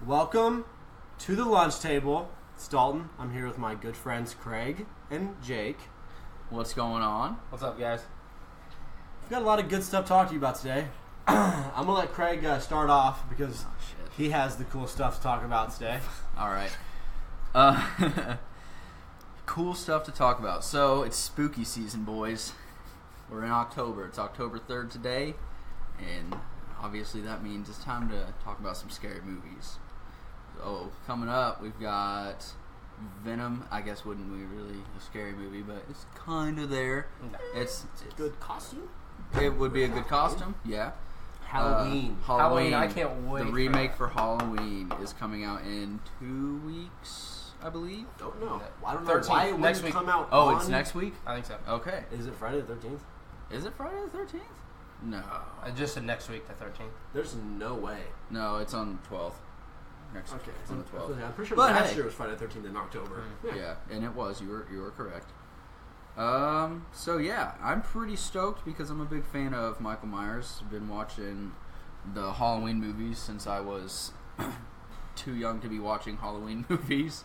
Welcome to the lunch table. It's Dalton. I'm here with my good friends Craig and Jake. What's going on? What's up, guys? We've got a lot of good stuff to talk to you about today. I'm going to let Craig start off because he has the cool stuff to talk about today. All right. Cool stuff to talk about. So, it's spooky season, boys. We're in October. It's October 3rd today, and obviously that means it's time to talk about some scary movies. So, coming up, we've got Venom. I guess wouldn't be really a scary movie, but it's kind of there. It's a good costume. It would be a good costume, yeah. Halloween. Halloween, I can't wait. The remake for Halloween is coming out in 2 weeks, I believe. Don't know. I don't 13th. know why it Next wouldn't week. come out Oh, it's next week? I think so. Okay. Is it Friday the 13th? Is it Friday the 13th? No. I just said next week, the 13th. There's no way. No, it's on the 12th. Next Okay. on the 12th. I'm pretty sure But last hey. year was Friday the 13th in October. Yeah, and it was. You were correct. So yeah, I'm pretty stoked because I'm a big fan of Michael Myers. I've been watching the Halloween movies since I was too young to be watching Halloween movies.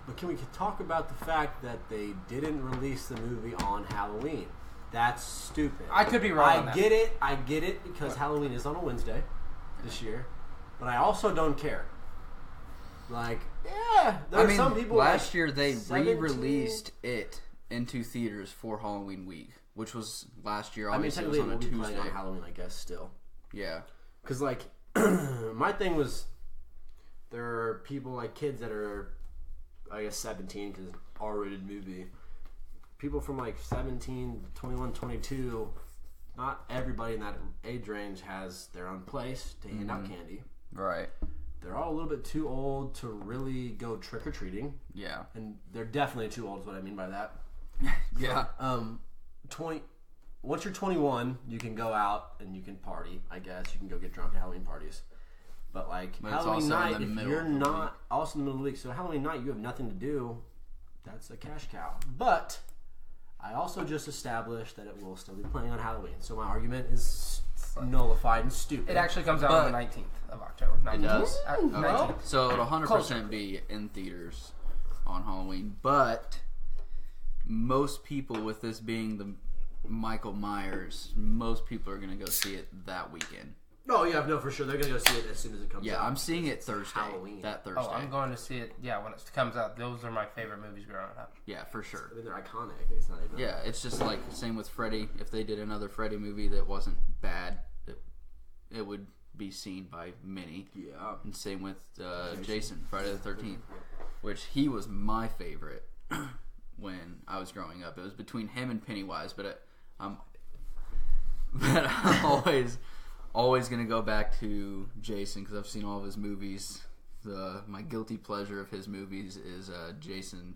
But can we talk about the fact that they didn't release the movie on Halloween? That's stupid. I could be wrong on that. I get it because Halloween is on a Wednesday this year. But I also don't care. Like, yeah, there's some people last year they 17. re-released it into theaters for Halloween week, which was last year. I mean, Obviously, it was on a technically, we'll be Tuesday. playing on Halloween, I guess, still. Yeah, Because, like, my thing was, there are people, like, kids that are, I guess, 17, because it's an R-rated movie. People from, like, 17, 21, 22, not everybody in that age range has their own place to hand out candy. right. They're all a little bit too old to really go trick-or-treating. Yeah, And they're definitely too old is what I mean by that. yeah. 20. Once you're 21, you can go out and you can party. I guess you can go get drunk at Halloween parties. But like But it's Halloween also in night, the if middle you're of the not also in the middle of the week, so Halloween night you have nothing to do. That's a cash cow. But I also just established that it will still be playing on Halloween, so my argument is nullified and stupid. It actually comes out on the 19th of October. 19th. It does. Uh, 19th. So it'll 100% Closer. be in theaters on Halloween, but most people, with this being the Michael Myers, most people are going to go see it that weekend. Oh yeah, no, for sure. They're gonna go see it as soon as it comes out. Yeah, I'm seeing it Thursday. Halloween. That Thursday. Oh, I'm going to see it, when it comes out. Those are my favorite movies growing up. Yeah, for sure. I mean, they're iconic. It's not even. Yeah, it's just like same with Freddy. If they did another Freddy movie that wasn't bad, it would be seen by many. Yeah. And same with Jason, Friday the 13th, which he was my favorite when I was growing up. It was between him and Pennywise, but I'm always gonna go back to Jason because I've seen all of his movies. My guilty pleasure of his movies is Jason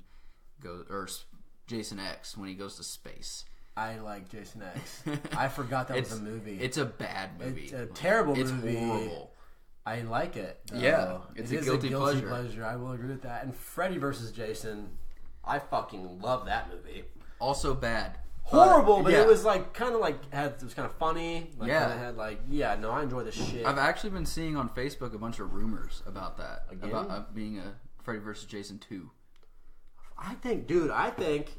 X when he goes to space. I like Jason X. I forgot that was a movie. It's a bad movie. It's a terrible movie. It's horrible. I like it. Though. Yeah, it's it a is guilty pleasure. I will agree with that. And Freddy vs. Jason, I fucking love that movie. Also bad. Horrible, but yeah. it was like kind of like it was kind of funny. Like, Yeah. kinda had like no, I enjoy the shit. I've actually been seeing on Facebook a bunch of rumors about that. Again? About being a Freddy vs. Jason 2. I think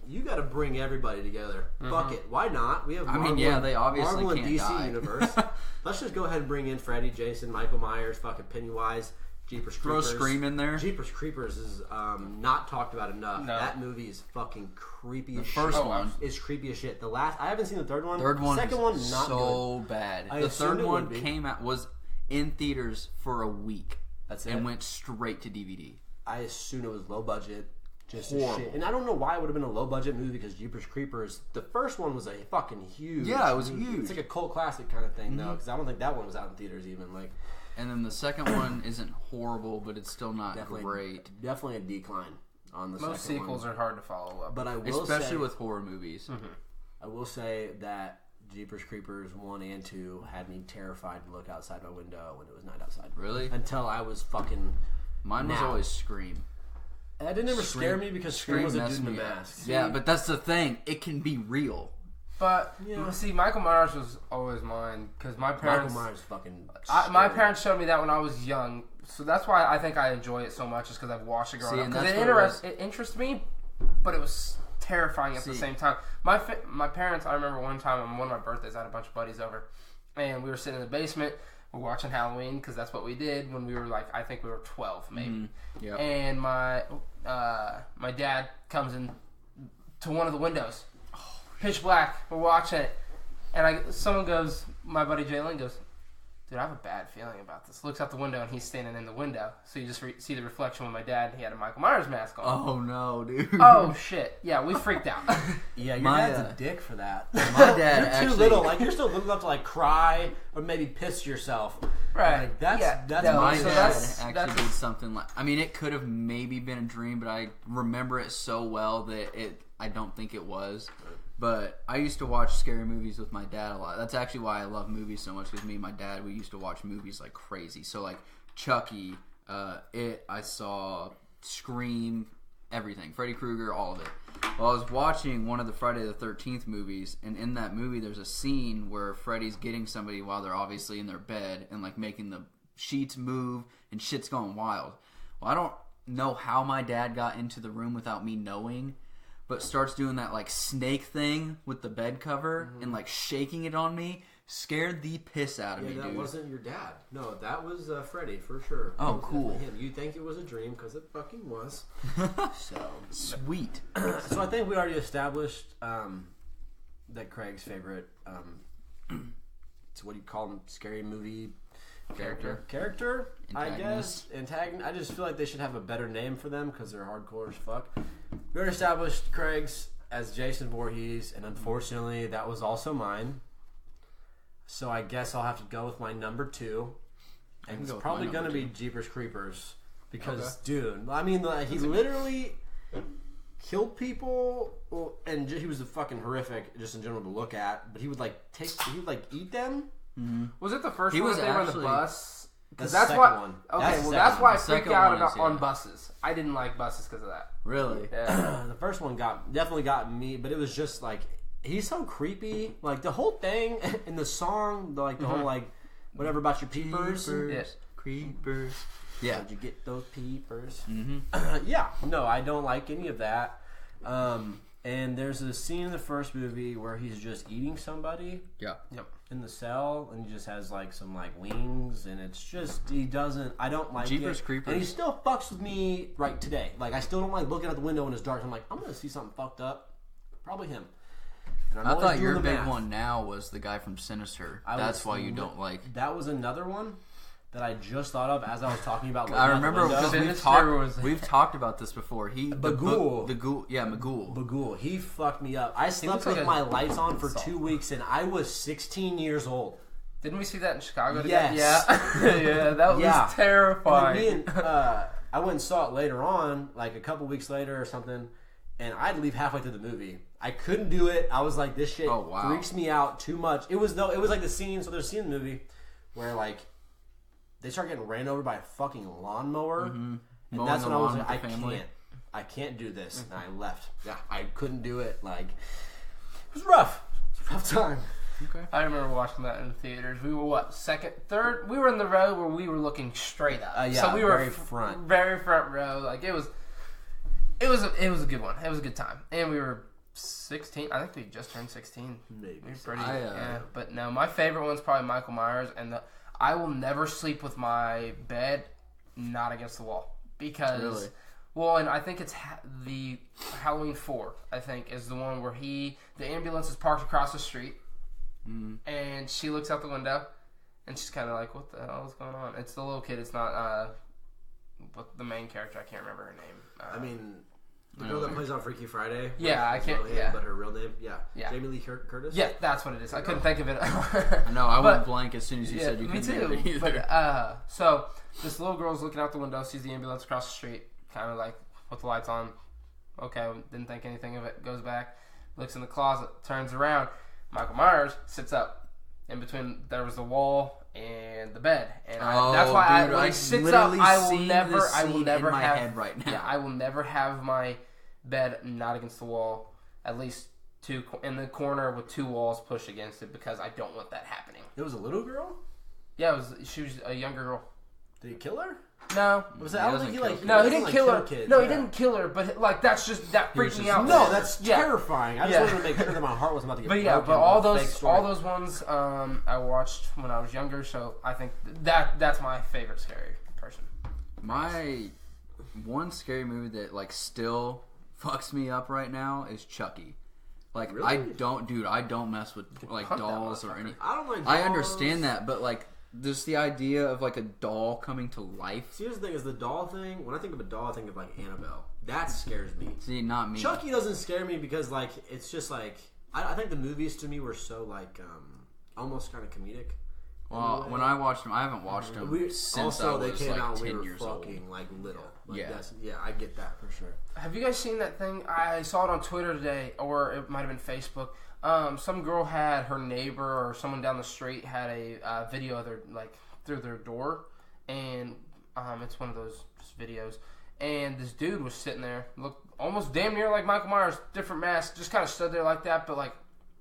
you got to bring everybody together. Fuck it, why not? We have. Marvel, they obviously Marvel and can't DC die. universe. Let's just go ahead and bring in Freddy, Jason, Michael Myers, fucking Pennywise, Jeepers Throw Creepers. Scream in there. Jeepers Creepers is not talked about enough. No. That movie is fucking creepy as shit. The first one is creepy as shit. I haven't seen the third one. Third one, second one, not so good. bad. I The assumed third it one would be. came out was in theaters for a week. That's it. And went straight to DVD. I assumed it was low budget. Just Horrible. as shit. And I don't know why it would have been a low budget movie because Jeepers Creepers, the first one was a fucking huge. Yeah, it was movie. huge. It's like a cult classic kind of thing though, because I don't think that one was out in theaters even. Like, And then the second one isn't horrible, but it's still not great. Definitely a decline on the Most second sequels one. are hard to follow up. But I will Especially say, with horror movies. I will say that Jeepers Creepers 1 and 2 had me terrified to look outside my window when it was night outside. Really? Until I was fucking. Mine was always Scream. That didn't ever scare me because Scream was a dude messed in a me up. mask. Yeah, but that's the thing. It can be real. But see, Michael Myers was always mine because my parents. Michael Myers fucking. My parents showed me that when I was young, So that's why I think I enjoy it so much, is because I've watched it growing up. Because it interests me, but it was terrifying at the same time. My parents, I remember one time on one of my birthdays, I had a bunch of buddies over, and we were sitting in the basement. We're watching Halloween because that's what we did when we were like, I think we were 12 maybe. Mm-hmm. Yep. And my dad comes in to one of the windows, pitch black. We're watching it, and someone goes, my buddy Jalen goes, dude, I have a bad feeling about this. Looks out the window, and he's standing in the window. So you just see the reflection of my dad. He had a Michael Myers mask on. Oh, no, dude. Oh, shit. Yeah, we freaked out. Yeah, your dad's a dick for that. My dad You're actually... too little. Like, you're still little enough to, like, cry or maybe piss yourself. Right. Like, that's My so dad that's actually did something like... I mean, it could have maybe been a dream, but I remember it so well that I don't think it was. But I used to watch scary movies with my dad a lot. That's actually why I love movies so much, because me and my dad, we used to watch movies like crazy. So, like, Chucky, I saw Scream, everything. Freddy Krueger, all of it. Well, I was watching one of the Friday the 13th movies, and in that movie there's a scene where Freddy's getting somebody while they're obviously in their bed and, like, making the sheets move, and shit's going wild. Well, I don't know how my dad got into the room without me knowing, but starts doing that, like, snake thing with the bed cover and, like, shaking it on me. Scared the piss out of me, dude. That wasn't your dad. No, that was Freddy, for sure. Oh, cool. Him. You think it was a dream, because it fucking was. So Sweet. So I think we already established that Craig's favorite, it's what do you call him, scary movie character, I guess. Antagonist. I just feel like they should have a better name for them because they're hardcore as fuck. We already established Craig's as Jason Voorhees, and unfortunately that was also mine. So I guess I'll have to go with my number 2. And it's probably going to be Jeepers Creepers. Because, dude, I mean, he literally killed people, and he was fucking horrific just in general to look at. But he would, like, eat them. Mm-hmm. Was it the first he one was that they were on the actually, bus? Because that's why. One. Okay, That's why I freaked second out one about is, on buses. I didn't like buses because of that. Really? Yeah. The first one definitely got me, but it was just like, he's so creepy. Like, the whole thing in the song, the whole, like, whatever about your peepers. Yes. Creepers. Yeah. How'd you get those peepers? Mm-hmm. Yeah. No, I don't like any of that. And there's a scene in the first movie where he's just eating somebody. Yeah. Yep. In the cell, and he just has like some like wings, and it's just I don't like Jeepers it. Creepers. And he still fucks with me right today. Like, I still don't like looking out the window when it's dark. I'm like, I'm gonna see something fucked up. Probably him. And I thought your big one now was the guy from Sinister. That's why you don't like. That was another one that I just thought of as I was talking about. I remember because we've talked about this before. Bagul. Magul. Bagul. He fucked me up. I slept with my lights on for 2 weeks, and I was 16 years old. Didn't we see that in Chicago together? Yes. Yeah. Yeah, that was terrifying. I went and saw it later on, like a couple weeks later or something, and I'd leave halfway through the movie. I couldn't do it. I was like, this shit freaks me out too much. It was like the scene, so there's a scene in the movie where, like, they start getting ran over by a fucking lawnmower. Mm-hmm. And that's when I was like, I can't do this. And I left. Yeah, I couldn't do it. Like, it was rough. It was a rough time. Okay. I remember watching that in the theaters. We were second, third? We were in the row where we were looking straight up. So we were very front row. Like, it was a good one. It was a good time. And we were 16. I think we just turned 16. Maybe. We were pretty, yeah. But no, my favorite one's probably Michael Myers, and I will never sleep with my bed not against the wall because, really? Well, and I think it's the Halloween 4. I think is the one where the ambulance is parked across the street, and she looks out the window, and she's kind of like, "What the hell is going on?" It's the little kid. It's not the main character. I can't remember her name. I mean. The girl that plays on Freaky Friday? Yeah, I can't. But her real name? Yeah. Jamie Lee Curtis? Yeah, that's what it is. I couldn't think of it. No, I went blank as soon as you said you couldn't think of it either. But, so, this little girl's looking out the window, sees the ambulance across the street, kind of like, with the lights on. Okay, didn't think anything of it. Goes back, looks in the closet, turns around. Michael Myers sits up. In between, there was the wall and the bed, and that's why when he sits up, I will never have right now. Yeah, I will never have my bed not against the wall, at least two in the corner with 2 walls pushed against it, because I don't want that happening. It was a little girl? Yeah, she was a younger girl. Did he kill her? No. Was it? I don't think he like. No, he didn't kill her. Kids. No, he didn't kill her. But like that freaked me out. No, that's terrifying. I just wanted to make sure that my heart was about to get. But all those ones I watched when I was younger. So I think that's my favorite scary person. My one scary movie that like still fucks me up right now is Chucky. Like really? I don't mess with like dolls or anything. I don't like dolls. I understand that, but like just the idea of like a doll coming to life. See, here's the thing: is the doll thing. When I think of a doll, I think of like Annabelle. That scares me. See, not me. Chucky doesn't scare me because like it's just like I think the movies to me were so like almost kind of comedic. Well, when I watched them, I haven't watched them since also, I was they came like out 10 when we were years fucking old. like little. Like, Yeah. I get that for sure. Have you guys seen that thing? I saw it on Twitter today, or it might have been Facebook. Some girl had her neighbor or someone down the street had a video of their like through their door, and it's one of those just videos. And this dude was sitting there, looked almost damn near like Michael Myers, different mask, just kind of stood there like that, but like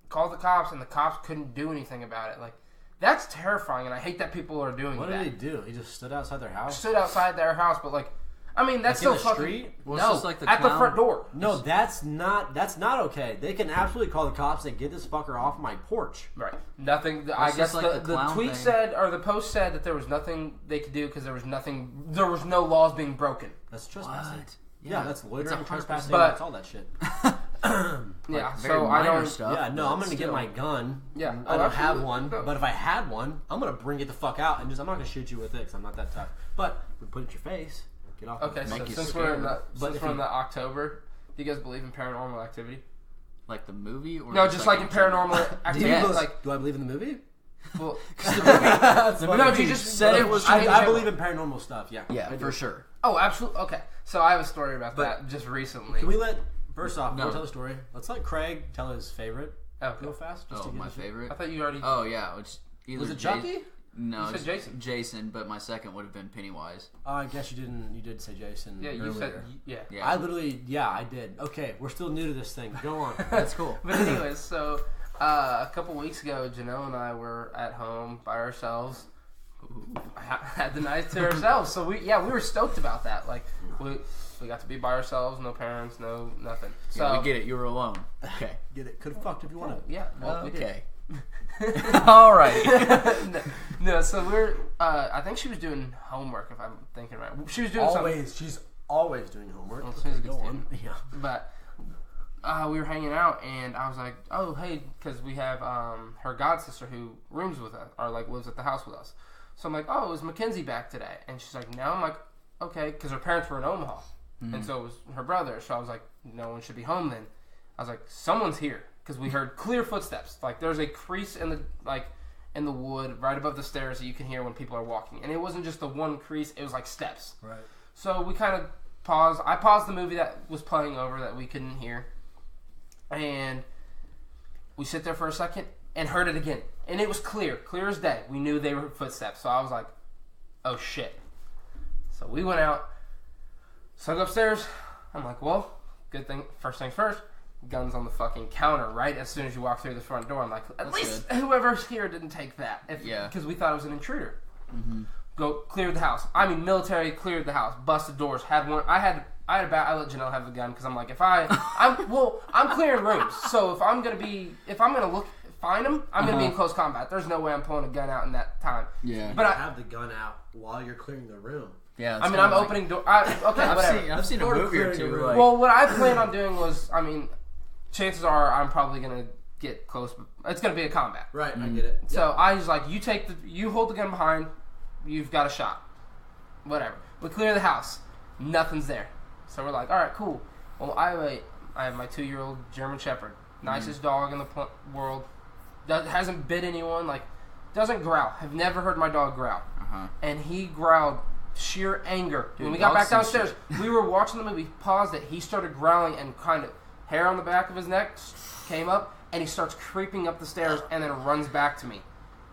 called the cops, and the cops couldn't do anything about it. Like that's terrifying, and I hate that people are doing that. What did he do? He just stood outside their house. Stood outside their house, but like. I mean, that's like still in the fucking... street? Well, no, just like the at the clown. front door. No, that's not okay. They can absolutely call the cops and get this fucker off my porch. Right. Nothing. I guess like the tweet said, or the post said that there was nothing they could do because there was no laws being broken. That's trespassing. What? Yeah, that's loitering, trespassing, But- that's all that shit. Yeah, very so I minor don't... stuff. Yeah, no, but I'm gonna get still. my gun. Yeah. I Oh, don't have absolutely. one, No. but if I had one, I'm gonna bring it the fuck out and I'm not gonna shoot you with it because I'm not that tough. But we put it in your face. Get off. Okay, my so face. since we're in But the October, do you guys believe in paranormal activity? Like the movie? Or No, just like in paranormal do, activity. you, Like, do I believe in the movie? well, That's funny. no, you just said it was- I believe in paranormal stuff. Yeah, Yeah, I for do. sure. Oh, absolutely. Okay, so I have a story about But- that just recently. Can we let first off? No. We'll tell the story. Let's let Craig tell his favorite. Oh, Real fast. Just Oh, to get my his- favorite? I thought you already... Oh, yeah. It's either Was it Chucky? No, You said it's Jason. Jason, but my second would have been Pennywise. I guess you didn't. You did say Jason. Yeah, you earlier. said... Yeah. Yeah. I did. Okay, we're still new to this thing. Go on. That's cool. But anyways, so a couple weeks ago, Janelle and I were at home by ourselves. Had the night to ourselves. So we were stoked about that. Like we got to be by ourselves, no parents, no nothing. So Yeah, we get it. You were alone. Okay. Get it? Could have fucked if you wanted. yeah, well, we did. Okay. All right. no, so we're. I think she was doing homework, if I'm thinking right. She was doing something. She's always doing homework. Well, she's a good Go on. student. Yeah. But we were hanging out, and I was like, "Oh, hey," because we have her god sister who rooms with us, or like lives at the house with us. So I'm like, "Oh, is Mackenzie back today?" And she's like, "No." I'm like, "Okay," because her parents were in Omaha, and so it was her brother. So I was like, "No one should be home then." I was like, "Someone's here," because we heard clear footsteps. Like there's a crease in the wood right above the stairs that you can hear when people are walking, and it wasn't just the one crease; it was like steps. Right. So we kind of paused. I paused the movie that was playing over that we couldn't hear. And we sit there for a second and heard it again. And it was clear as day. We knew they were footsteps. So I was like, oh shit. So we went out. So I go upstairs. I'm like, well, good thing. First things first. Guns on the fucking counter right as soon as you walk through the front door. I'm like, at least whoever's here didn't take that. Because we thought it was an intruder. Mm-hmm. Go clear the house. I mean, military cleared the house, busted doors. Had one. I had a bat. I let Janelle have the gun because I'm like, I'm clearing rooms. So if I'm gonna find them, I'm gonna be in close combat. There's no way I'm pulling a gun out in that time. Yeah. But I have the gun out while you're clearing the room. Yeah. I mean, I'm opening door. Okay, whatever. I've seen a Sort of movie or clearing the two. room. Like, Well, what I plan on doing was, I mean, chances are I'm probably gonna get close. It's gonna be a combat. Right. I get it. So I was like, you hold the gun behind. You've got a shot. Whatever. We clear the house. Nothing's there. So we're like, all right, cool. Well, I have my 2-year-old German Shepherd, nicest dog in the world. Hasn't bit anyone. Like, doesn't growl. Have never heard my dog growl. And he growled sheer anger. When we got back downstairs, we were watching the movie. Paused it. He started growling and kind of hair on the back of his neck came up, and he starts creeping up the stairs and then runs back to me.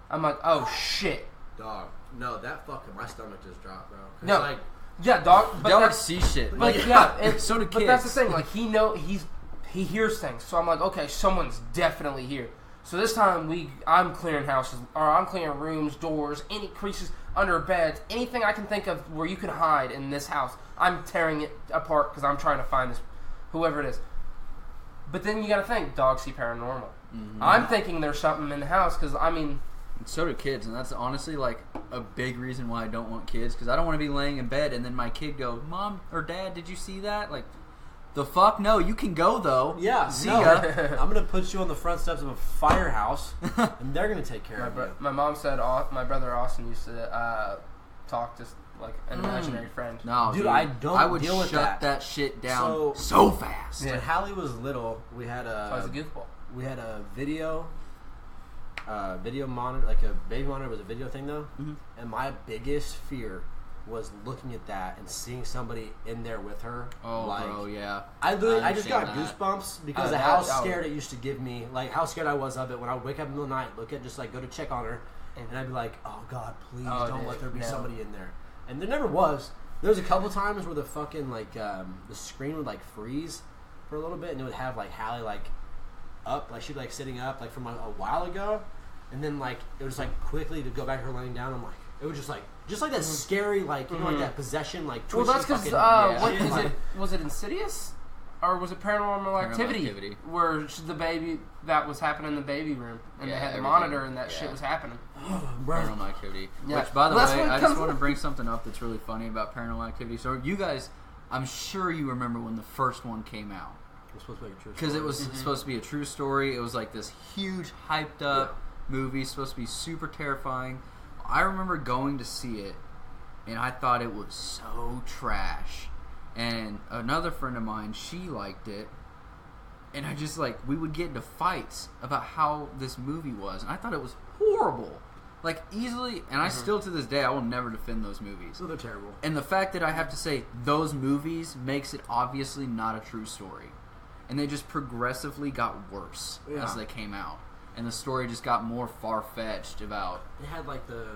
I'm like, oh shit. Dog. No, that fucking my stomach just dropped, bro. No. Like, Yeah, dog. But dogs see shit. But yeah, so do But kids. that's the thing. Like he hears things. So I'm like, okay, someone's definitely here. So this time I'm clearing houses, or I'm clearing rooms, doors, any creases under beds, anything I can think of where you can hide in this house. I'm tearing it apart because I'm trying to find this, whoever it is. But then you got to think, dogs see paranormal. Mm-hmm. I'm thinking there's something in the house because so do kids, and that's honestly like a big reason why I don't want kids, because I don't want to be laying in bed and then my kid go, Mom or Dad, did you see that? Like, the fuck? No, you can go though. Yeah, see ya. I'm gonna put you on the front steps of a firehouse, and they're gonna take care of you. My mom said my brother Austin used to talk to like an imaginary friend. No, dude, I would deal with shut that shit down so fast. When Hallie was little, we had I was a goofball. We had a video monitor, like a baby monitor was a video thing though, and my biggest fear was looking at that and seeing somebody in there with her. Oh, like, bro, yeah. I just got goosebumps because of how scared it used to give me, like how scared I was of it when I would wake up in the middle of the night, go to check on her, and I'd be like, oh God, please don't let there be somebody in there. And there never was. There was a couple times where the fucking like the screen would like freeze for a little bit, and it would have like Hallie like up, like she'd like sitting up like from a while ago, and then like it was like quickly to go back to her laying down. I'm like, it was just like that scary, like you know, like that possession, like well, that's because was it Insidious or was it Paranormal Activity? Where the baby that was happening in the baby room and they had the monitor and that shit was happening. Paranormal Activity. Yeah. Which, by the way, I just want to bring something up that's really funny about Paranormal Activity. So you guys, I'm sure you remember when the first one came out. It was supposed to be a true story. Because it was supposed to be a true story. It was like this huge, hyped up movie, supposed to be super terrifying. I remember going to see it, and I thought it was so trash. And another friend of mine, she liked it, and I just like, we would get into fights about how this movie was, and I thought it was horrible. Like, easily, and I still to this day, I will never defend those movies. So they're terrible. And the fact that I have to say those movies makes it obviously not a true story. And they just progressively got worse as they came out. And the story just got more far-fetched about... It had like the...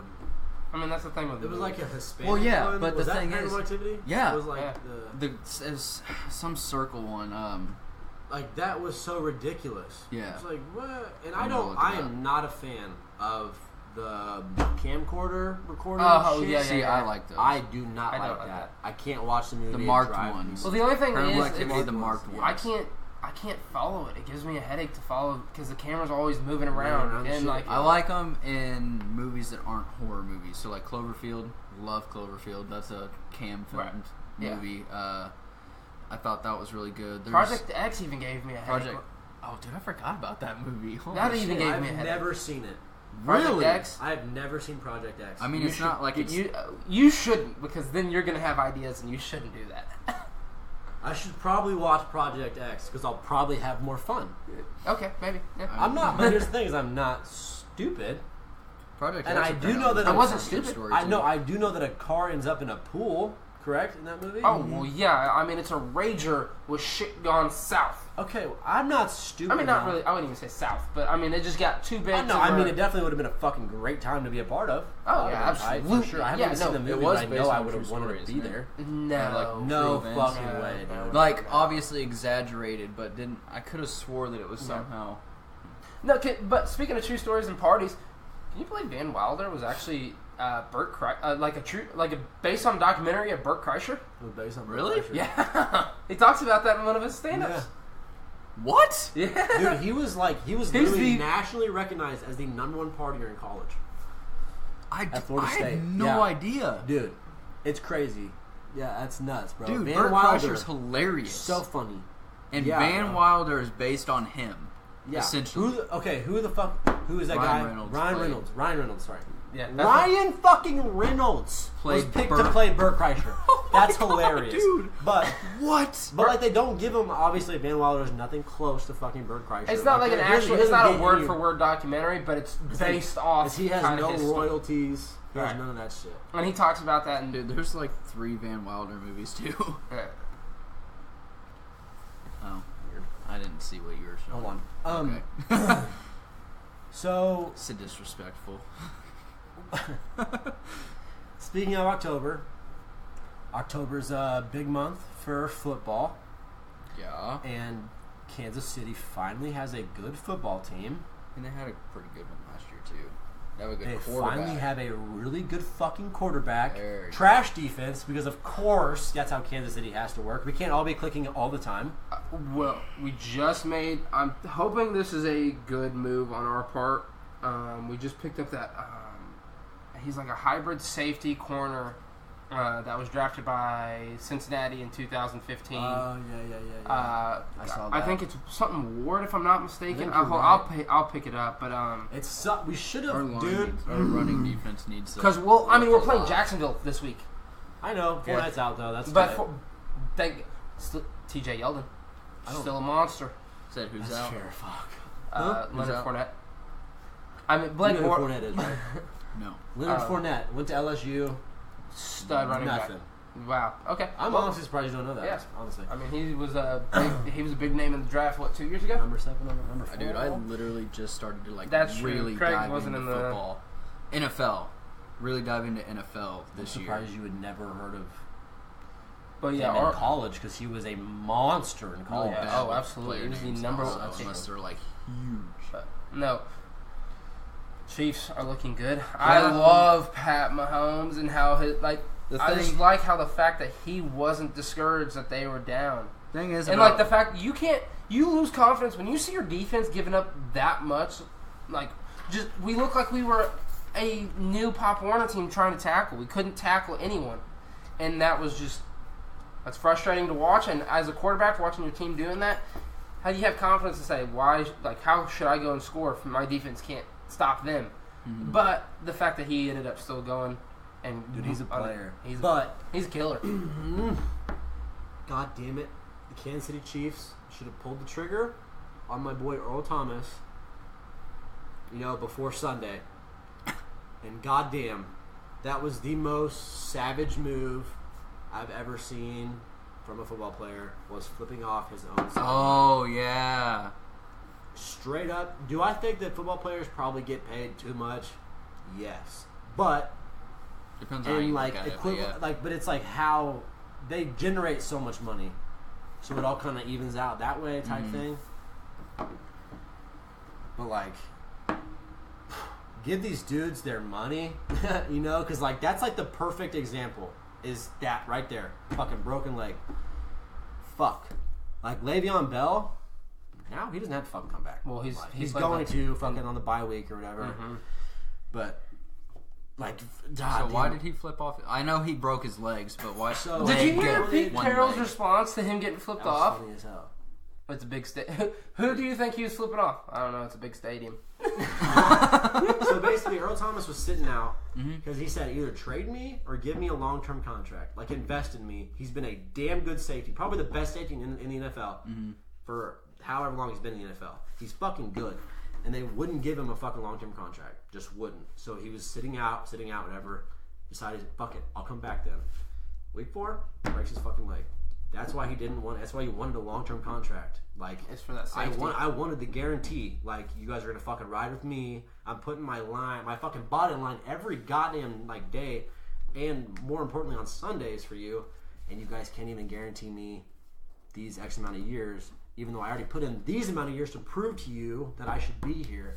I mean, that's the thing with it. It was like a Hispanic one. Well, yeah, one. but was the that thing is... Activity? Yeah. It was like some circle one. Like, that was so ridiculous. Yeah. It's like, what? And I am not a fan of the camcorder recording shit. Yeah. See, I like those. I do not like that. I can't watch the movie. The marked ones. Well, the only thing is... the marked ones. I can't follow it. It gives me a headache to follow because the camera's always moving around. And like, I like them in movies that aren't horror movies. So like Cloverfield, love Cloverfield. That's a cam filmed movie. I thought that was really good. Project X even gave me a headache. Oh, dude, I forgot about that movie. That even gave me a headache. I've never seen it. Really? X? I've never seen Project X. I mean, it's not like it's... You shouldn't, because then you're going to have ideas and you shouldn't do that. I should probably watch Project X because I'll probably have more fun. Okay, maybe. Yeah. I'm not. But here's the thing: is I'm not stupid. Project and X. I do know that I wasn't stupid. I do know that a car ends up in a pool. Correct in that movie. Oh well, yeah. I mean, it's a rager with shit gone south. Okay, well, I'm not stupid. I mean, not really. I wouldn't even say south, but I mean, it just got too big. No, I mean, it definitely would have been a fucking great time to be a part of. Oh yeah, absolutely. For sure. I haven't seen the movie, but I know I would have wanted to be there. No, no fucking way, dude. Like obviously exaggerated, but didn't. I could have swore that it was somehow. No, but speaking of true stories and parties, can you believe Van Wilder was actually Bert Kreischer, based on a documentary of Bert Kreischer? Based on really? Kreischer. Yeah, he talks about that in one of his stand-ups. Yeah. What? Yeah, dude, he was literally nationally recognized as the #1 partier in college. At Florida State. had no idea, dude. It's crazy. Yeah, that's nuts, bro. Dude, Van Bert Wilder Kreischer's hilarious, so funny, and Van Wilder is based on him. Yeah. Essentially. Who is that guy? Ryan Reynolds, sorry. Yeah, Ryan fucking Reynolds was picked to play Bert Kreischer. That's hilarious. Dude. But what? But like they don't give him, obviously Van Wilder is nothing close to fucking Bert Kreischer. It's not like an actual, it's not a word for word documentary, but it's based off. He has no royalties. He has none of that shit. And he talks about that. And dude, there's like 3 Van Wilder movies too. Yeah. Oh, I didn't see what you were showing. Hold on. Okay. So it's disrespectful. Speaking of October's a big month for football. Yeah. And Kansas City finally has a good football team And they had a pretty good one last year too. They have a good They quarterback. finally have a really good fucking quarterback. There you Trash defense, because of course that's how Kansas City has to work. We can't all be clicking all the time. Well, we just made. I'm hoping this is a good move on our part. We just picked up that. He's like a hybrid safety corner that was drafted by Cincinnati in 2015. Yeah. I saw that. I think it's something Ward, if I'm not mistaken. think you're right. I'll pick it up, but We should Our have, line dude. needs, our running defense needs. because we're playing Jacksonville this week. I know. Yeah. Fournette's out though. That's But good. T.J. Yeldon, don't- still a monster. Said who's That's out? fair. Fuck. Leonard out? Fournette. I mean, Blake You know who Moore, Fournette is, right? No. Leonard Fournette went to LSU. stud running back. Nothing. Wow. Okay. I'm honestly surprised you don't know that. Yeah. Honestly. I mean, he was a big name in the draft. What, 2 years ago? Number 7, number 4. Dude, I literally just started to That's true. really Craig dive wasn't into in the- football. NFL. Really dive into NFL I'm this year. surprised you had never heard of But him yeah, in college because he was a monster in college. yeah. Bad Oh, absolutely. player He was the names number also, one. unless they're like huge. No. Chiefs are looking good. I love Pat Mahomes and how his I just like how the fact that he wasn't discouraged that they were down. Thing is, And like the fact you lose confidence when you see your defense giving up that much. Like, just we look like we were a new Pop Warner team trying to tackle. We couldn't tackle anyone, and that's frustrating to watch. And as a quarterback, watching your team doing that, how do you have confidence to say how should I go and score if my defense can't stop them? Mm-hmm. But the fact that he ended up still going, and Dude, he's a player. He's But a killer. God damn it, the Kansas City Chiefs should have pulled the trigger on my boy Earl Thomas, before Sunday. And goddamn, that was the most savage move I've ever seen from a football player, was flipping off his own son. Oh yeah. Straight up, do I think that football players probably get paid too much? Yes. But Depends on how you look at it. but it's like how they generate so much money, so it all kind of evens out that way type thing. But give these dudes their money, because that's the perfect example. Is that right there? Fucking broken leg. Fuck. Le'Veon Bell. Now he doesn't have to fucking come back. Well, he's going to fucking on the bye week or whatever. Mm-hmm. But. So why did he flip off? I know he broke his legs, but why? So- Did you hear Leg, Pete one Carroll's leg. response to him getting flipped That was off? funny as hell. It's a big Who do you think he was flipping off? I don't know. It's a big stadium. So basically, Earl Thomas was sitting out because he said either trade me or give me a long-term contract. Invest in me. He's been a damn good safety, probably the best safety in the NFL for however long he's been in the NFL. He's fucking good, and they wouldn't give him a fucking long-term contract. Just wouldn't. So he was sitting out, whatever. Decided, fuck it, I'll come back then. Week 4, breaks his fucking leg. That's why he didn't want. That's why he wanted a long-term contract. It's for that safety. I wanted the guarantee. You guys are gonna fucking ride with me. I'm putting my fucking body in line every goddamn day, and more importantly on Sundays for you. And you guys can't even guarantee me these X amount of years, even though I already put in these amount of years to prove to you that I should be here.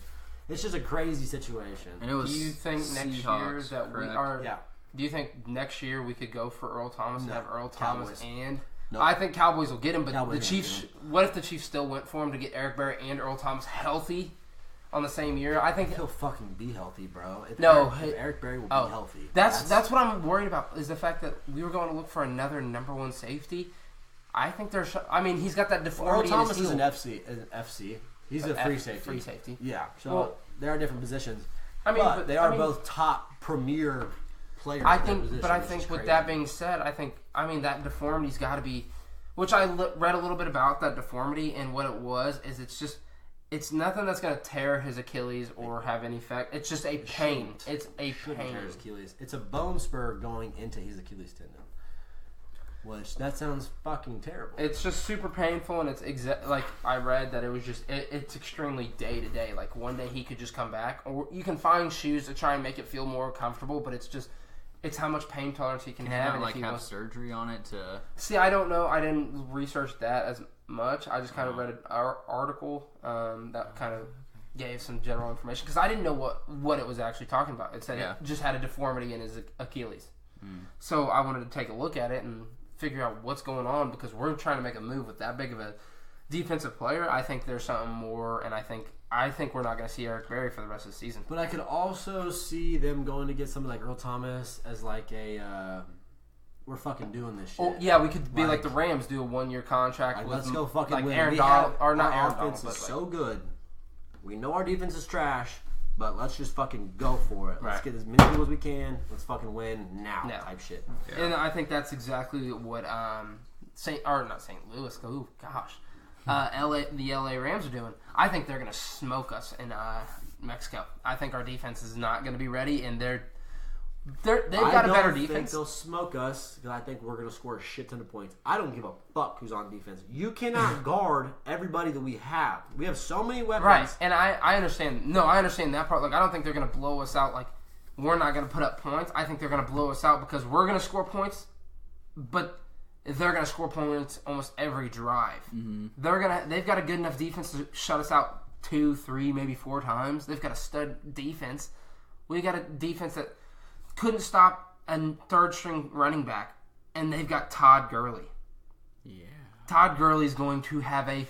It's just a crazy situation. And it was. Do you think next year Seahawks, that we correct? are? Yeah. Do you think next year we could go for Earl Thomas and No. have Earl Thomas Cowboys. and? No. I think Cowboys will get him, but Cowboys the won't Chiefs. get What if the Chiefs still went for him to get Eric Berry and Earl Thomas healthy on the same year? I think He'll fucking be healthy, bro. If Eric Berry will be healthy. That's what I'm worried about, is the fact that we were going to look for another number one safety. I think there's. I mean, he's got that Earl deformity. Thomas in his is heel. an FC. He's a free safety. Free safety. Yeah. So Well, there are different positions. I mean, but they are both top premier players. I in that think, position, but I which think is with crazy. that being said, that deformity's got to be, which I read a little bit about that deformity, and what it was is it's nothing that's going to tear his Achilles or have any effect. It's just a pain. It's a pain. Tear his Achilles. It's a bone spur going into his Achilles tendon. Which that sounds fucking terrible. It's just super painful, and it's I read that it was just it's extremely day to day. One day he could just come back, or you can find shoes to try and make it feel more comfortable. But it's how much pain tolerance he can have. Not, and if he have wants, surgery on it to. see, I don't know. I didn't research that as much. I just kind of read an article that kind of gave some general information because I didn't know what it was actually talking about. It said it just had a deformity in his Achilles. So I wanted to take a look at it and figure out what's going on because we're trying to make a move with that big of a defensive player. I think there's something more, and I think we're not going to see Eric Berry for the rest of the season. But I could also see them going to get somebody like Earl Thomas as like a we're fucking doing this shit. Oh, yeah, we could be like the Rams, do a 1-year contract. Like, with let's go fucking like win. Aaron Donald, or not our Aaron offense Donald, is but so good. We know our defense is trash, but let's just fucking go for it. Let's get as many people as we can. Let's fucking win now type shit. Yeah. And I think that's exactly what not St. Louis. Oh gosh, the LA Rams are doing. I think they're gonna smoke us in Mexico. I think our defense is not gonna be ready, and they've got a better defense. I think they'll smoke us because I think we're going to score a shit ton of points. I don't give a fuck who's on defense. You cannot guard everybody that we have. We have so many weapons. Right, and I understand. No, I understand that part. Like, I don't think they're going to blow us out. Like, we're not going to put up points. I think they're going to blow us out because we're going to score points, but they're going to score points almost every drive. Mm-hmm. They've got a good enough defense to shut us out 2, 3, maybe 4 times. They've got a stud defense. We got a defense that couldn't stop a third-string running back, and they've got Todd Gurley. Yeah. Todd Gurley's going to have a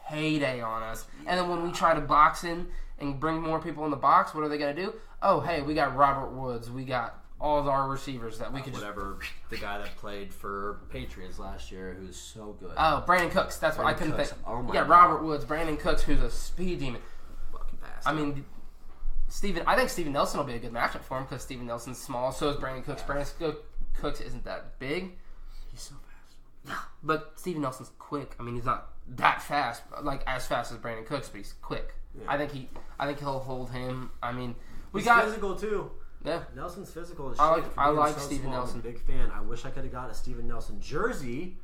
heyday on us. And then when we try to box in and bring more people in the box, what are they going to do? Oh, hey, we got Robert Woods. We got all of our receivers that we could the guy that played for Patriots last year who's so good. Oh, Brandon Cooks. That's what I couldn't think. Oh my God. Robert Woods, Brandon Cooks, who's a speed demon. Fucking bastard. I mean, I think Steven Nelson will be a good matchup for him because Steven Nelson's small. So is Brandon Cooks. Brandon Cooks isn't that big. He's so fast. But Steven Nelson's quick. I mean, he's not that fast, like as fast as Brandon Cooks, but he's quick. Yeah. I think he'll hold him. I mean, he's physical too. Yeah, Nelson's physical. I like Steven Nelson. I'm a big fan. I wish I could have got a Steven Nelson jersey,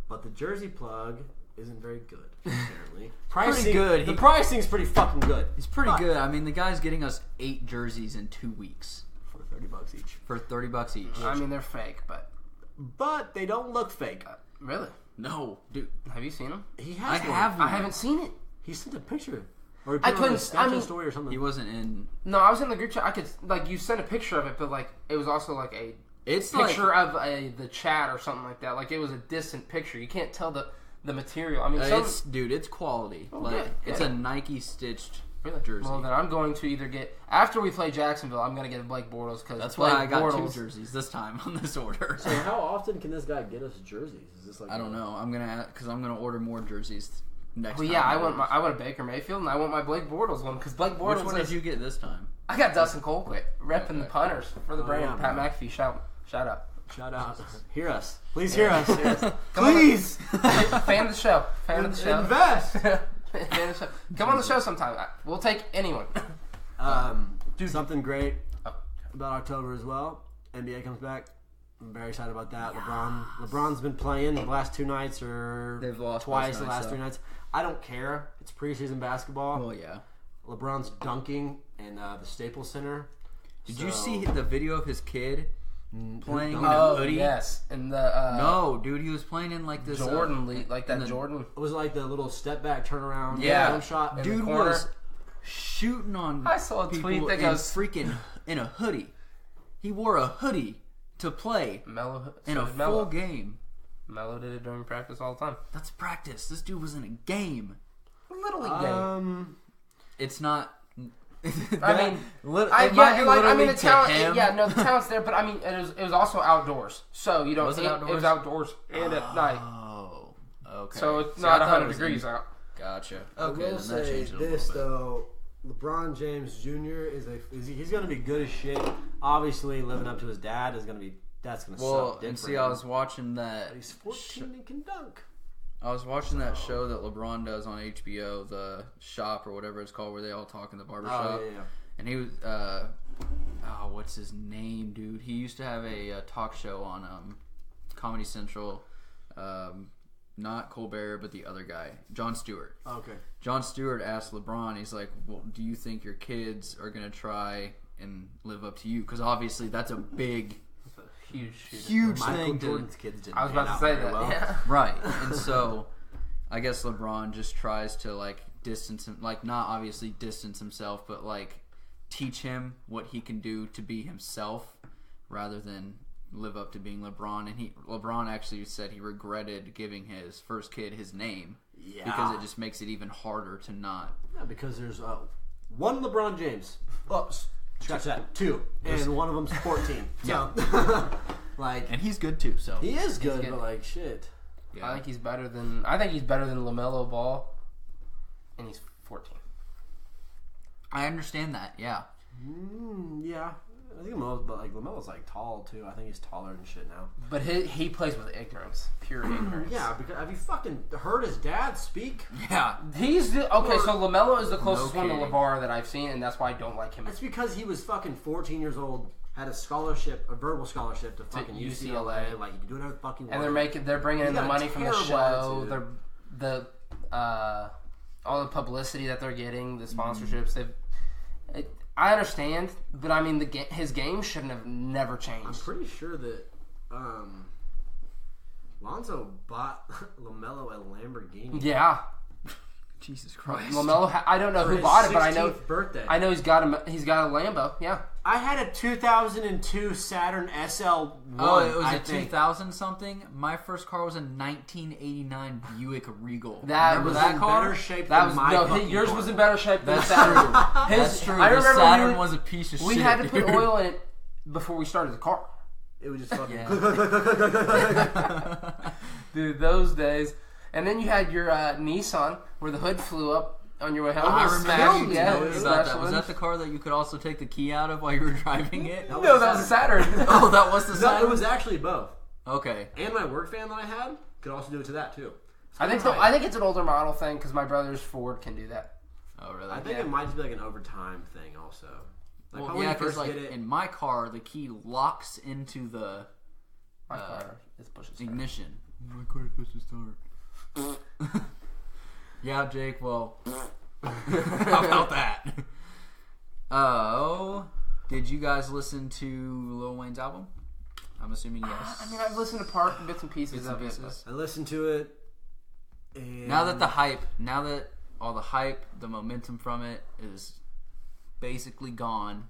but the jersey plug isn't very good. Apparently, pretty good. The pricing's pretty fucking good. He's pretty good. I mean, the guy's getting us 8 jerseys in 2 weeks for $30 each. For $30 each. I mean, they're fake, but they don't look fake. Really? No, dude. Have you seen them? He has. I haven't seen it. He sent a picture. Or he I couldn't. I mean, story or something. He wasn't in. No, I was in the group chat. I could you sent a picture of it, but it was also like a picture of the chat or something like that. Like it was a distant picture. You can't tell the material. I mean, it's quality. It's a Nike stitched jersey. Well, then I'm going to either get after we play Jacksonville. I'm going to get Blake Bortles because that's why I got 2 jerseys this time on this order. So how often can this guy get us jerseys? Is this I don't know. I'm gonna order more jerseys. Next time I want a Baker Mayfield and I want my Blake Bortles one because Blake Bortles. Which one did you get this time? I got Dustin Colquitt repping the punters for the brand. Pat McAfee, shout out. Hear us, please hear us. Please fan the show. Fan the show. Invest. Fan the show. Come on the show sometime. We'll take anyone. Do something great about October as well. NBA comes back. I'm very excited about that. LeBron's been playing the last 2 nights they've lost twice the last 3 nights. I don't care. It's preseason basketball. Oh yeah. LeBron's dunking in the Staples Center. Did you see the video of his kid playing in a hoodie? Yes, and the no, dude, he was playing in this Jordan, Jordan. It was like the little step back turnaround. Yeah, shot. Dude was shooting on. I saw a tweet that goes freaking in a hoodie. He wore a hoodie to play in a full game. Melo did it during practice all the time. That's practice. This dude was in a game. Little league game. It's not. I mean, the talent. Yeah, no, the talent's there, but I mean, it was also outdoors, so you don't. It was outdoors and at night. Oh, okay. So it's not 100 degrees out. Gotcha. Okay, I will say this though. LeBron James Jr. he's going to be good as shit. Obviously, living up to his dad is going to be suck. Well, and see, I was watching that. He's 14 and can dunk. I was watching that show that LeBron does on HBO, The Shop or whatever it's called, where they all talk in the barbershop. Yeah. And he was, what's his name, dude? He used to have a talk show on Comedy Central. Not Colbert, but the other guy, Jon Stewart. Oh, okay. Jon Stewart asked LeBron, he's like, well, do you think your kids are going to try and live up to you? Because obviously that's a big, huge thing. Jordan's kids didn't. I was about to say that. Well. Yeah. Right. And so I guess LeBron just tries to distance him, like not obviously distance himself, but like teach him what he can do to be himself rather than live up to being LeBron. And LeBron actually said he regretted giving his first kid his name because it just makes it even harder to not. Yeah, because there's one LeBron James. Oops. Scratch that. 2. And one of them's 14. So, like, and he's good too. So he is good, but like shit. Yeah. I think he's better than LaMelo Ball, and he's 14. I understand that. Yeah. Yeah. I think LaMelo's like tall too. I think he's taller and shit now. But he plays with ignorance, pure ignorance. Yeah, because have you fucking heard his dad speak? Yeah. So LaMelo is the closest one to LeVar that I've seen, and that's why I don't like him. That's because he was fucking 14 years old, had a verbal scholarship to fucking UCLA. Like he could do whatever the fuck he wanted. And they're bringing in the money from the show. All the publicity that they're getting, the sponsorships. I understand, but I mean, his game shouldn't have never changed. I'm pretty sure that Lonzo bought LaMelo a Lamborghini. Yeah. Jesus Christ. LaMelo, I don't know who bought it, but I know. Birthday. I know he's got a Lambo. Yeah. I had a 2002 Saturn SL1. Oh, it was 2000 something. My first car was a 1989 Buick Regal. Remember that car? Better shape than my yours car. Was in better shape than That's Saturn. true. That's true. I remember the Saturn was a piece of shit. We had to put oil in it before we started the car. It was just fucking. Dude, those days. And then you had your Nissan where the hood flew up on your way home. I remember you telling me about that. Was that the car that you could also take the key out of while you were driving it? No, that was a Saturn. Oh, that was the Saturn? No, it was actually both. Okay. And my work van that I had could also do it to that too. I think it's an older model thing because my brother's Ford can do that. Oh, really? I think it might just be like an overtime thing also. Like because like in my car, the key locks into the my car is push to ignition. My car is push to start. Yeah, Jake. Well, how about that? Oh, did you guys listen to Lil Wayne's album? I'm assuming yes. I mean, I've listened to bits and pieces of it. I listened to it. And now that all the hype, the momentum from it is basically gone,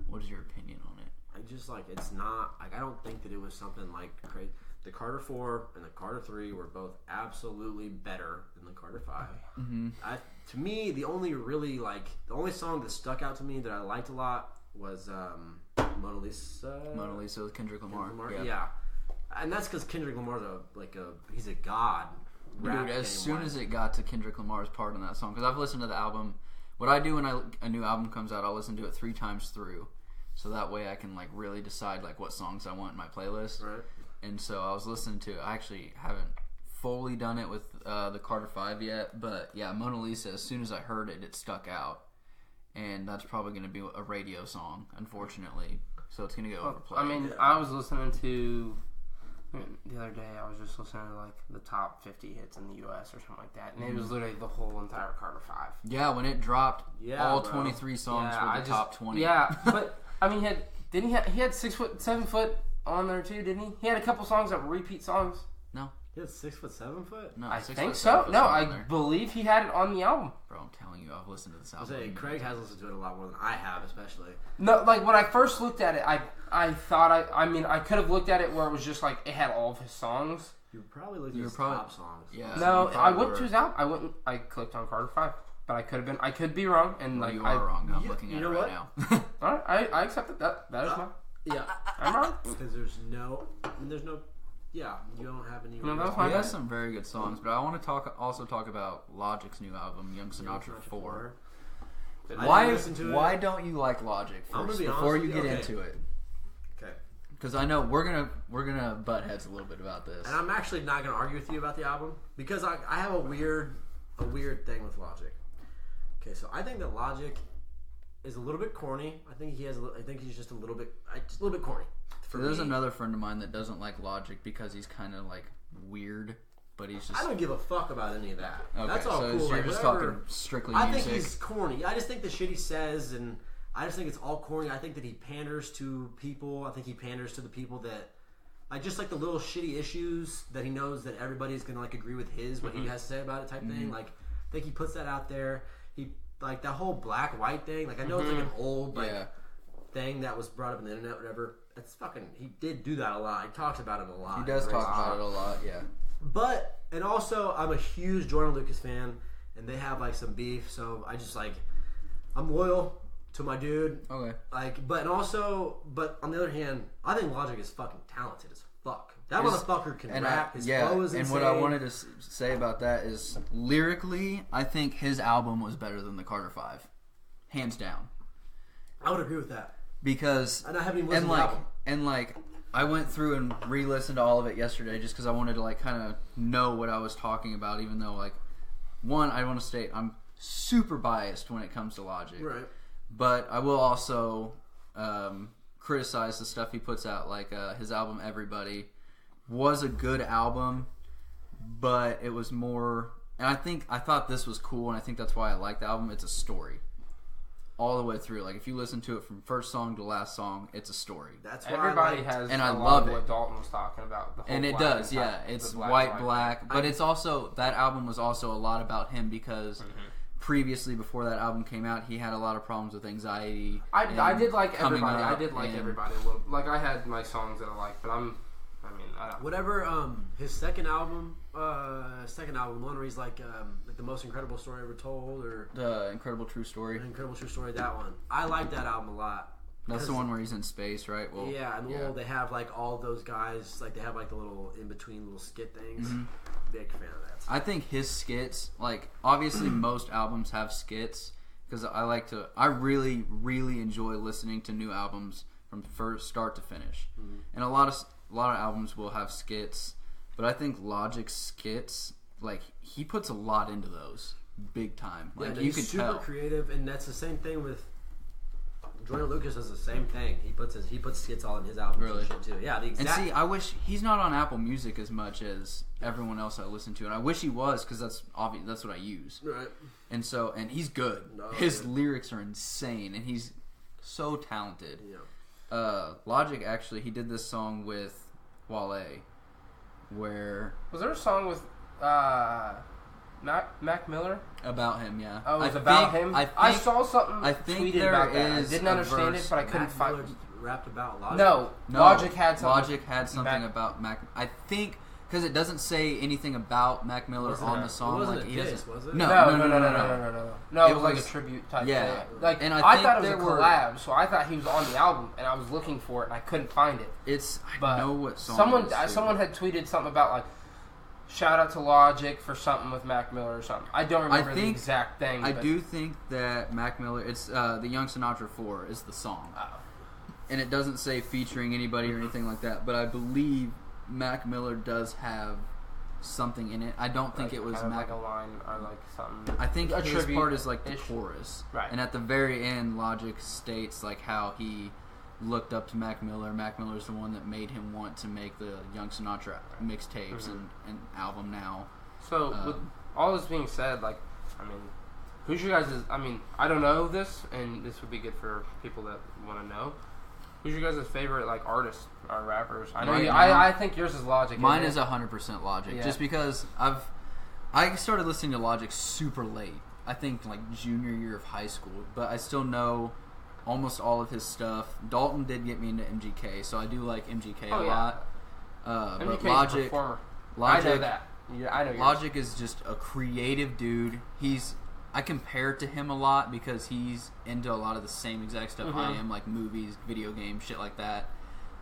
what is your opinion on it? I just it's not I don't think that it was something like crazy. The Carter 4 and the Carter 3 were both absolutely better than the Carter 5. Mm-hmm. To me, the only song that stuck out to me that I liked a lot was Mona Lisa. Mona Lisa with Kendrick Lamar. Yeah. And that's because Kendrick Lamar's he's a god. Dude, as soon as it got to Kendrick Lamar's part in that song, because I've listened to the album. What I do when a new album comes out, I'll listen to it 3 times through, so that way I can really decide what songs I want in my playlist. Right. And so I was listening to it. I actually haven't fully done it with the Carter 5 yet, but yeah, Mona Lisa, as soon as I heard it, it stuck out. And that's probably going to be a radio song, unfortunately. So it's going to get overplayed. I mean, I was listening to... the other day, I was just listening to the top 50 hits in the U.S. or something like that, and it was literally the whole entire Carter 5. Yeah, when it dropped, all 23 songs were the top 20. Yeah, but I mean, he had 6 foot, 7 foot on there too, didn't he? He had a couple songs that were repeat songs. No, he had 6 foot, 7 foot. No, I think so. No, I believe he had it on the album. Bro, I'm telling you, I've listened to this album. I say Craig has listened to it a lot more than I have, especially. No, when I first looked at it, I thought I could have looked at it where it was just it had all of his songs. You probably looked at his top songs. Yeah. No, I went to his album. I clicked on Carter 5, but I could be wrong. And you are wrong. I'm looking at it right now. All right, I accept it. That is my. Yeah, I'm wrong. Because there's no. Yeah, you don't have any. He has some very good songs, but I want to also talk about Logic's new album, Young Sinatra 4. Why don't you like Logic first before you get into it? Okay. Because I know we're gonna butt heads a little bit about this, and I'm actually not gonna argue with you about the album because I have a weird thing with Logic. Okay, so I think that Logic is a little bit corny. I think he's just a little bit corny. There's another friend of mine that doesn't like Logic because he's kind of weird, but he's just. I don't give a fuck about any of that. Okay, that's all so cool. you're just talking strictly music. I think he's corny. I just think the shit he says, and I just think it's all corny. I think that he panders to people. I think he panders to the people that. I just like the little shitty issues that he knows that everybody's gonna agree with what he has to say about it type thing. think he puts that out there. He like that whole black white thing. Like I know it's like an old thing that was brought up on the internet, whatever. That's fucking. He did do that a lot. He talks about it a lot. He does talk about it a lot. Yeah. But and also I'm a huge Jordan Lucas fan, and they have like some beef. So I just like I'm loyal to my dude. Okay. Like, but on the other hand, I think Logic is fucking talented as fuck. That motherfucker can rap. His flow is insane. And what I wanted to say about that is lyrically, I think his album was better than the Carter 5, hands down. I would agree with that because and I haven't even listened to the album. And like I went through and re-listened to all of it yesterday just because I wanted to like kind of know what I was talking about. Even though like one, I want to state I'm super biased when it comes to Logic, right? But I will also criticize the stuff he puts out, like his album Everybody was a good album, but it was more. And I thought this was cool, and I think that's why I like the album. It's a story all the way through. Like if you listen to it from first song to last song, it's a story. That's why Everybody has, and I lot love of it. what Dalton was talking about. The whole and it does, yeah. It's white, black, but it's also that album was also a lot about him because previously, before that album came out, he had a lot of problems with anxiety. I did like Everybody. I did like and Everybody a little. Like I had my songs that I like, but I don't. Whatever. His second album, one where he's like the most incredible story ever told, or the Incredible True Story. Incredible True Story. That one, I like that album a lot. That's the one where he's in space, right? Well, yeah, and they have like all those guys, like they have like the little in between little skit things. Big fan of that. I think his skits, like obviously most albums have skits because I really really enjoy listening to new albums from first start to finish, and a lot of albums will have skits, but I think Logic's skits, like he puts a lot into those, big time. Like you can tell, super creative, and that's the same thing with Jordan Lucas. Does the same thing. He puts skits all in his albums and shit too. Yeah, the exact. And see, I wish he's not on Apple Music as much as everyone else I listen to, and I wish he was because that's obvious. That's what I use. Right. And he's good. His lyrics are insane, and he's so talented. Yeah. Logic actually, he did this song with Wale, where was there a song with Mac Miller about him? Yeah. Oh, it was about him. I saw something. I think tweeted there about that. is I didn't understand it, but I couldn't find it. Rapped about Logic. No, Logic had something. Logic had something about Mac. I think. Because it doesn't say anything about Mac Miller on the song. It wasn't like a he diss, doesn't. was it? No. No, it was like a tribute type thing. Like, and I thought it was a collab, so I thought he was on the album, and I was looking for it, and I couldn't find it. I know what song. Someone had tweeted something about like, shout out to Logic for something with Mac Miller or something. I don't remember the exact thing. I do think that Mac Miller. It's the Young Sinatra 4 is the song, and it doesn't say featuring anybody or anything like that. But I believe Mac Miller does have something in it. I don't think it was like a line or like something. I think his part is like the chorus, right? And at the very end, Logic states like how he looked up to Mac Miller. Mac Miller's the one that made him want to make the Young Sinatra mixtapes and album now. So with all this being said, like, I mean, who's your guys'? I mean, I don't know this, and this would be good for people that want to know. Who's your guys' favorite like artists or rappers? I know I think yours is Logic. Mine is 100% Logic, just because I started listening to Logic super late. I think like junior year of high school, but I still know almost all of his stuff. Dalton did get me into MGK, so I do like MGK a lot. But Logic, I know that. I know yours. Logic is just a creative dude. I compare it to him a lot because he's into a lot of the same exact stuff I am, like movies, video games, shit like that.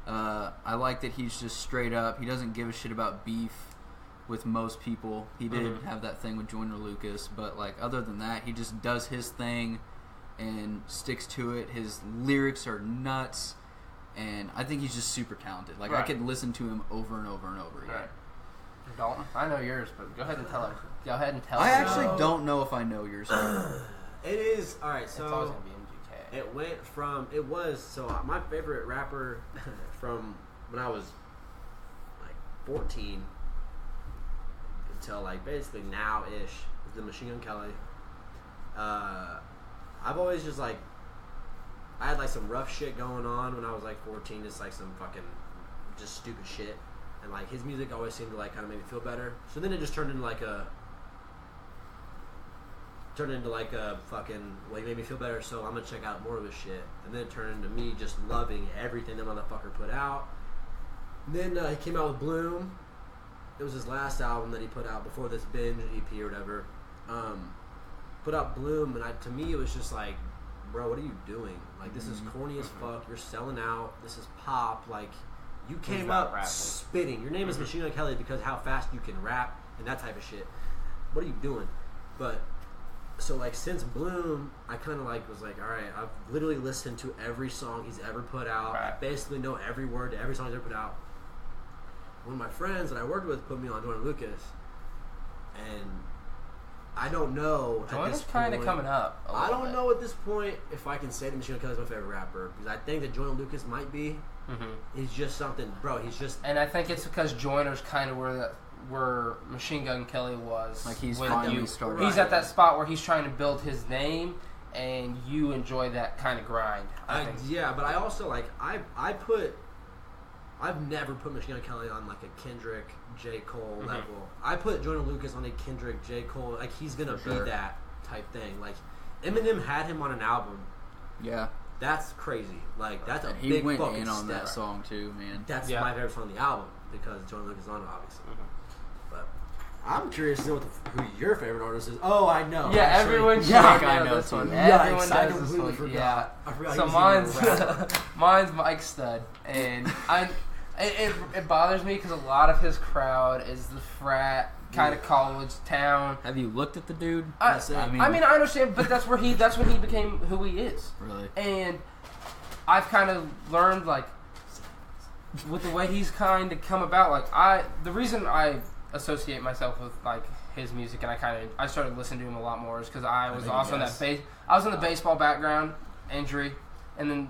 I like that he's just straight up. He doesn't give a shit about beef with most people. He did have that thing with Jordan Lucas, but like other than that, he just does his thing and sticks to it. His lyrics are nuts, and I think he's just super talented. Like I could listen to him over and over and over again. Right. Dalton, I know yours, but go ahead and tell her. Go ahead and tell I her. actually don't know if I know yours. It is alright. So it's always gonna be MGK. It went from my favorite rapper from when I was like 14 until like basically now ish is the Machine Gun Kelly. I've always just like I had like some rough shit going on when I was like 14, just like some fucking just stupid shit. And like his music always seemed to like kind of make me feel better. So then it just turned into like a turned into like a fucking, well, he made me feel better, so I'm gonna check out more of his shit. And then it turned into me just loving everything that motherfucker put out. And then he came out with Bloom. It was his last album that he put out before this binge EP or whatever. Put out Bloom, and to me it was just like, bro, what are you doing? Like, this is corny as fuck. You're selling out. This is pop. Like, you came up spitting. Your name is Machine Gun Kelly because how fast you can rap and that type of shit. What are you doing? But so like since Bloom, I kind of like was like, all right, I've literally listened to every song he's ever put out. I basically know every word to every song he's ever put out. One of my friends that I worked with put me on Jordan Lucas, and I don't know. Jordan's kind of coming up. I don't know at this point if I can say that Machine Gun Kelly's my favorite rapper, because I think that Jordan Lucas might be. He's just something, bro. He's just, and I think it's because Joyner's kind of where Machine Gun Kelly was. Like he's finally started. He's at that spot where he's trying to build his name, and you enjoy that kind of grind. I think. Yeah, but I also like I've never put Machine Gun Kelly on like a Kendrick, J. Cole level. I put Jordan Lucas on a Kendrick, J. Cole. Like, he's gonna be that type thing. Like, Eminem had him on an album. Yeah, that's crazy. Like, that's a he big went fucking in on step. that song too, man. That's my favorite song on the album because Jordan Lucas is on it, obviously. But I'm curious to know who your favorite artist is. Oh, I know. Yeah, actually. everyone should know this one. Everyone I knows completely this one. forgot. Yeah. I forgot So mine's Mike Stud, and it bothers me because a lot of his crowd is the frat kind of college town. Have you looked at the dude? I mean, I understand, but that's when he became who he is. Really? And I've kind of learned, like, with the way he's kind of come about, like, the reason I associate myself with, like, his music, and I started listening to him a lot more, is because I was also in the baseball background, injury, and then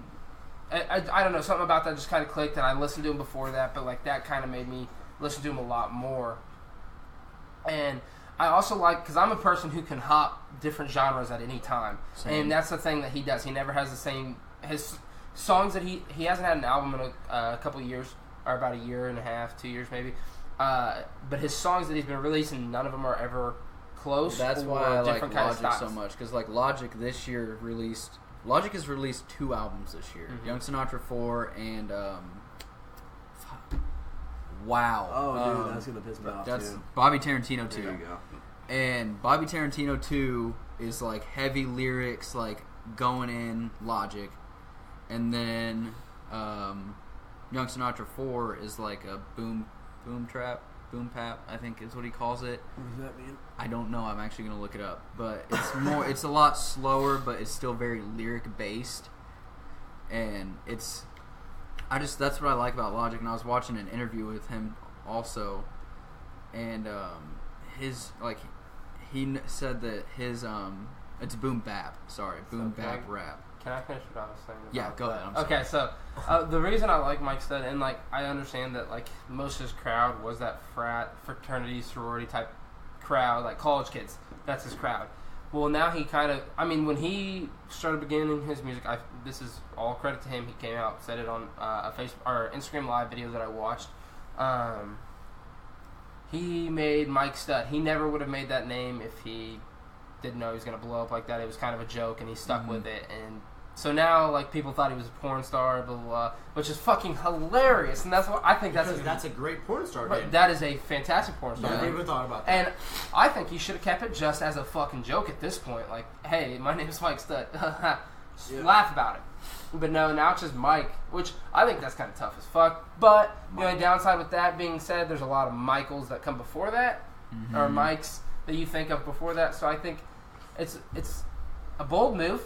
I don't know, something about that just kind of clicked, and I listened to him before that, but like that kind of made me listen to him a lot more. And I also like, because I'm a person who can hop different genres at any time. Same. And that's the thing that he does. He never has the same, his songs that he hasn't had an album in a couple of years, or about a year and a half, 2 years maybe. But his songs that he's been releasing, none of them are ever close. That's why I like Logic so much, because like Logic has released 2 albums this year. Young Sinatra 4 and wow. Oh, dude, that's gonna piss me off. That's too. Bobby Tarantino 2. There you go. And Bobby Tarantino 2 is like heavy lyrics, like going in Logic, and then Young Sinatra 4 is like a boom pap, I think is what he calls it. What does that mean? I don't know. I'm actually gonna look it up, but it's more. It's a lot slower, but it's still very lyric based, and that's what I like about Logic. And I was watching an interview with him also, and he said that his it's boom bap. Sorry, boom bap rap. Can I finish what I was saying? Yeah, go ahead. Okay, so the reason I like Mike Stud, and like I understand that like most of his crowd was that fraternity, sorority type crowd, like college kids. That's his crowd. Well, now he kind of, I mean, when he started beginning his music, this is all credit to him. He came out, said it on a Facebook or Instagram Live video that I watched. He made Mike Stud. He never would have made that name if he didn't know he was going to blow up like that. It was kind of a joke, and he stuck with it. And so now, like, people thought he was a porn star, blah, blah, blah, which is fucking hilarious. And that's what I think that's a great porn star name. That is a fantastic porn star. I never even thought about that. And I think he should have kept it just as a fucking joke at this point. Like, hey, my name is Mike Stud. Laugh about it. But no, now it's just Mike, which I think that's kind of tough as fuck. But, the only downside with that being said, there's a lot of Michaels that come before that, or Mikes that you think of before that. So I think it's a bold move,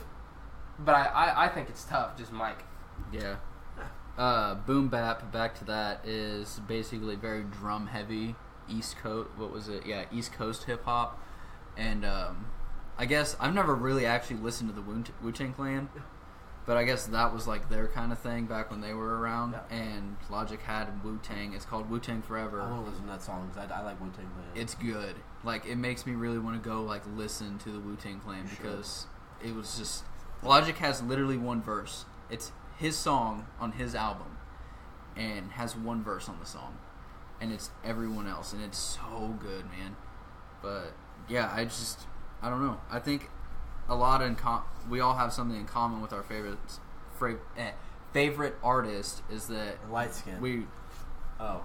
but I think it's tough, just Mike. Yeah. Boom bap, back to that, is basically very drum heavy, East Coast, East Coast hip hop. And I guess I've never really actually listened to the Wu-Tang Clan, but I guess that was like their kind of thing back when they were around. Yeah. And Logic had Wu-Tang. It's called Wu-Tang Forever. I want to listen to that song because I like Wu-Tang Clan. It's good. Like, it makes me really want to go like listen to the Wu-Tang Clan because it was just, Logic has literally one verse. It's his song on his album and has one verse on the song, and it's everyone else, and it's so good, man. But yeah, I don't know. I think a lot we all have something in common with our favorite artist is that light skin. Oh.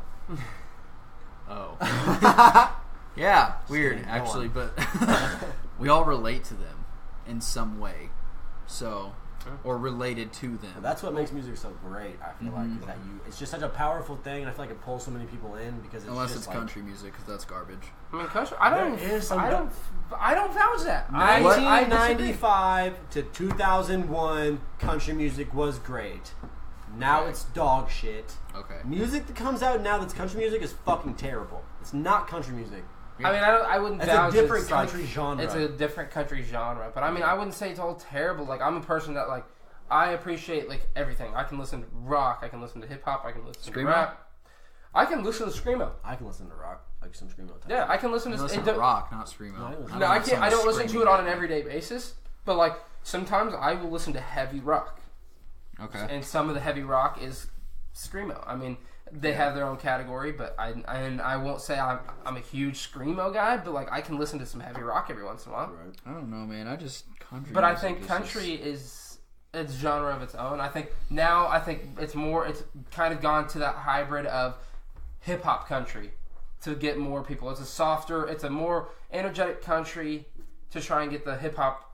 Yeah, weird Skin, actually, but we all relate to them in some way. So, or related to them. Well, that's what makes music so great. I feel like is that it's just such a powerful thing, and I feel like it pulls so many people in because it's unless just it's like, country music, because that's garbage. I mean, country. I don't vouch that. 1995 to 2001, country music was great. Now it's dog shit. Okay. Music that comes out now that's country music is fucking terrible. It's not country music. I mean, I wouldn't. It's vouch a different it's country like, genre. It's a different country genre, but I mean, I wouldn't say it's all terrible. Like, I'm a person that like I appreciate like everything. I can listen to rock. I can listen to hip hop. I can listen to rap. I can listen to screamo. I can listen to rock, like some screamo type. Yeah, I can listen to rock, not screamo. No, I can't. I don't listen to it on an everyday basis, but like sometimes I will listen to heavy rock. Okay. And some of the heavy rock is screamo. I mean, they have their own category, but I won't say I'm a huge screamo guy, but like I can listen to some heavy rock every once in a while. Right. I don't know, man. Country. But I think country is its genre of its own. I think it's kind of gone to that hybrid of hip hop country to get more people. It's a more energetic country to try and get the hip hop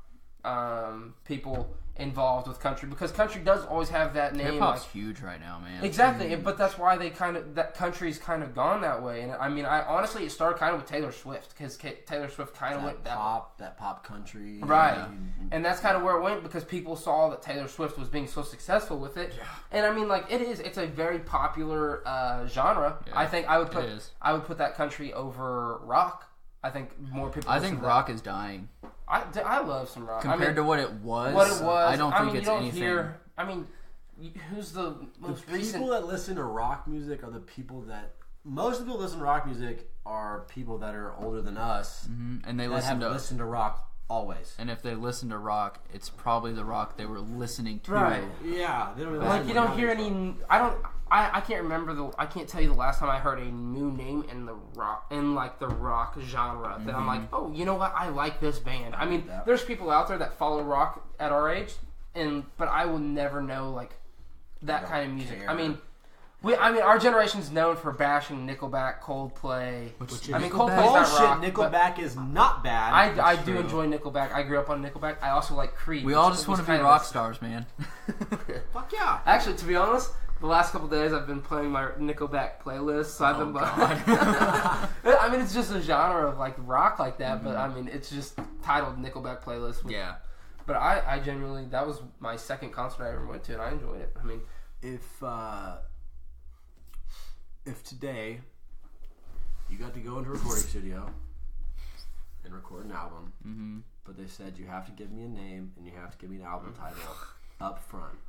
people involved with country, because country does always have that name. Hip hop's huge right now, man. Exactly, but that's why that country's kind of gone that way. And I mean, honestly, it started kind of with Taylor Swift, because Taylor Swift kind of went that pop country, right? And that's kind of where it went, because people saw that Taylor Swift was being so successful with it. Yeah. And I mean, like it's a very popular genre. Yeah, I think I would put that country over rock. I think more people. I think rock is dying. I love some rock compared to what it was. I don't think it's anything. Who's the most recent people that listen to rock music are the people that most people listen to rock music are people that are older than us, and they listen to rock always. And if they listen to rock, it's probably the rock they were listening to. Right? Yeah, they don't really like you don't hear any. I can't remember I can't tell you the last time I heard a new name in the rock genre that I'm like, oh, you know what? I like this band. I mean, there's people out there that follow rock at our age, but I will never know like that kind of music. Care. I mean, our generation's known for bashing Nickelback, Coldplay. Coldplay's not rock. Nickelback is not bad. I do enjoy Nickelback. I grew up on Nickelback. I also like Creed. We all just want to be rock stars, man. Fuck yeah! Actually, to be honest, the last couple days I've been playing my Nickelback playlist, so I've been. I mean, it's just a genre of like rock like that, but I mean, it's just titled Nickelback playlist. Yeah. But I genuinely, that was my second concert I ever went to, and I enjoyed it. I mean, if today you got to go into a recording studio and record an album, but they said you have to give me a name and you have to give me an album title up front.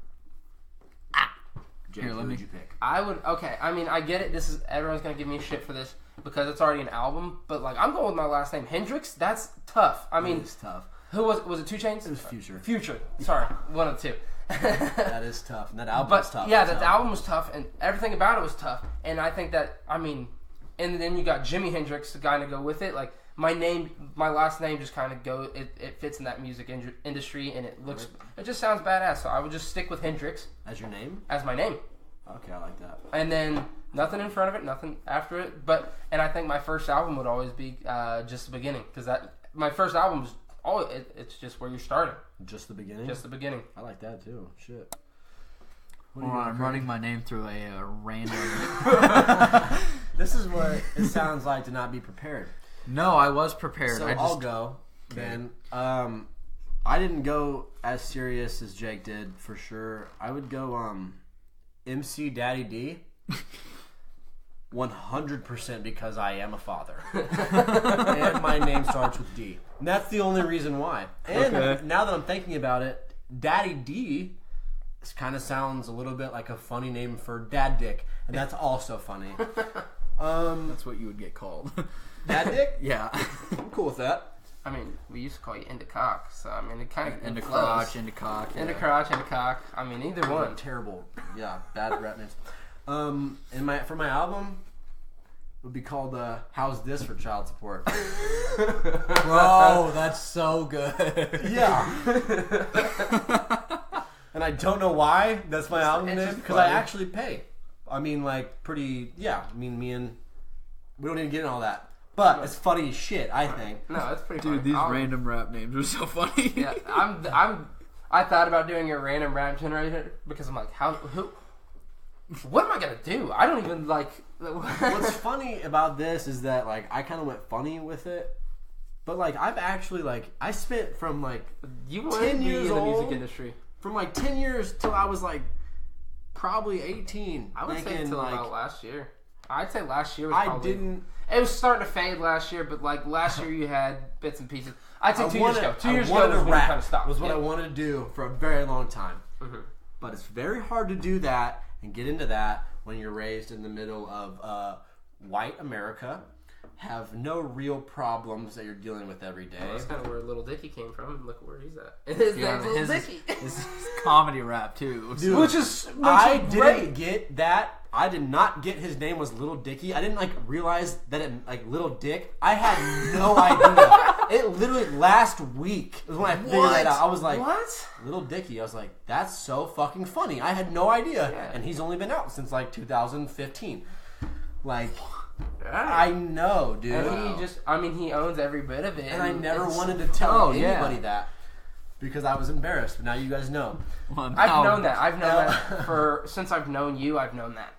Jake, who would you pick? I would. Okay, I mean, I get it. Everyone's gonna give me shit for this because it's already an album. But like, I'm going with my last name, Hendrix. That's tough. I mean, it's tough. Who was it? 2 Chainz? It was Future. Future. Sorry, one of the two. That is tough. And that album was tough. Yeah, that album was tough, and everything about it was tough. And I think that, I mean, and then you got Jimi Hendrix, the guy to go with it. Like, my last name just kind of it fits in that music industry, and it just sounds badass. So I would just stick with Hendrix. As your name? As my name. Okay, I like that. And then nothing in front of it, nothing after it. And I think my first album would always be just the beginning, because my first album was it's just where you're starting. Just the beginning? Just the beginning. I like that too. Shit. I'm running my name through a random. This is what it sounds like to not be prepared. No, I was prepared. So I'll go then. I didn't go as serious as Jake did for sure. I would go MC Daddy D. 100% because I am a father. And my name starts with D. And that's the only reason why. And now that I'm thinking about it, Daddy D kind of sounds a little bit like a funny name for Dad Dick. And that's also funny. That's what you would get called. Dad Dick? Yeah. I'm cool with that. I mean, we used to call you Into Cock, so I mean, it kind of Into Crotch, Into Cock. Into Crotch, Into Cock. I mean, either one. Terrible. Yeah, bad rap names. For my album, would be called "How's This for Child Support?" Bro, that's so good. Yeah. And I don't know why that's my album name, because I actually pay. I mean, like, pretty. Yeah. I mean, me and we don't even get into all that, but it's funny as shit. I think. No, that's pretty. Dude, funny. these random rap names are so funny. Yeah, I thought about doing a random rap generator because I'm like, what am I gonna do? I don't even like. What's funny about this is that like I kind of went funny with it, but like I've actually like I spent from like you 10 years in the old, music industry from like 10 years till I was like probably 18. I would say until like, about last year. I'd say last year was I probably... didn't... It was starting to fade last year, but like last year you had bits and pieces. I'd say 2 years ago. 2 years ago was when you kind of stopped. Was what I wanted to do for a very long time. Mm-hmm. But it's very hard to do that and get into that when you're raised in the middle of white America, have no real problems that you're dealing with every day. Well, that's kind of where Little Dicky came from. Look where he's at. His name's Little Dicky. This is comedy rap too. Dude, which is I great. didn't get that. I did not get his name was Little Dicky. I didn't like realize that it like Little Dick. I had no idea. It literally last week was when I figured that out. I was like, what? Little Dicky. I was like, that's so fucking funny. I had no idea. Yeah. And he's only been out since like 2015. Like, Right. I know, dude. And he owns every bit of it. And I never wanted to tell anybody yeah. that because I was embarrassed. But now you guys know. Well, I've known that. I've known that since I've known you. I've known that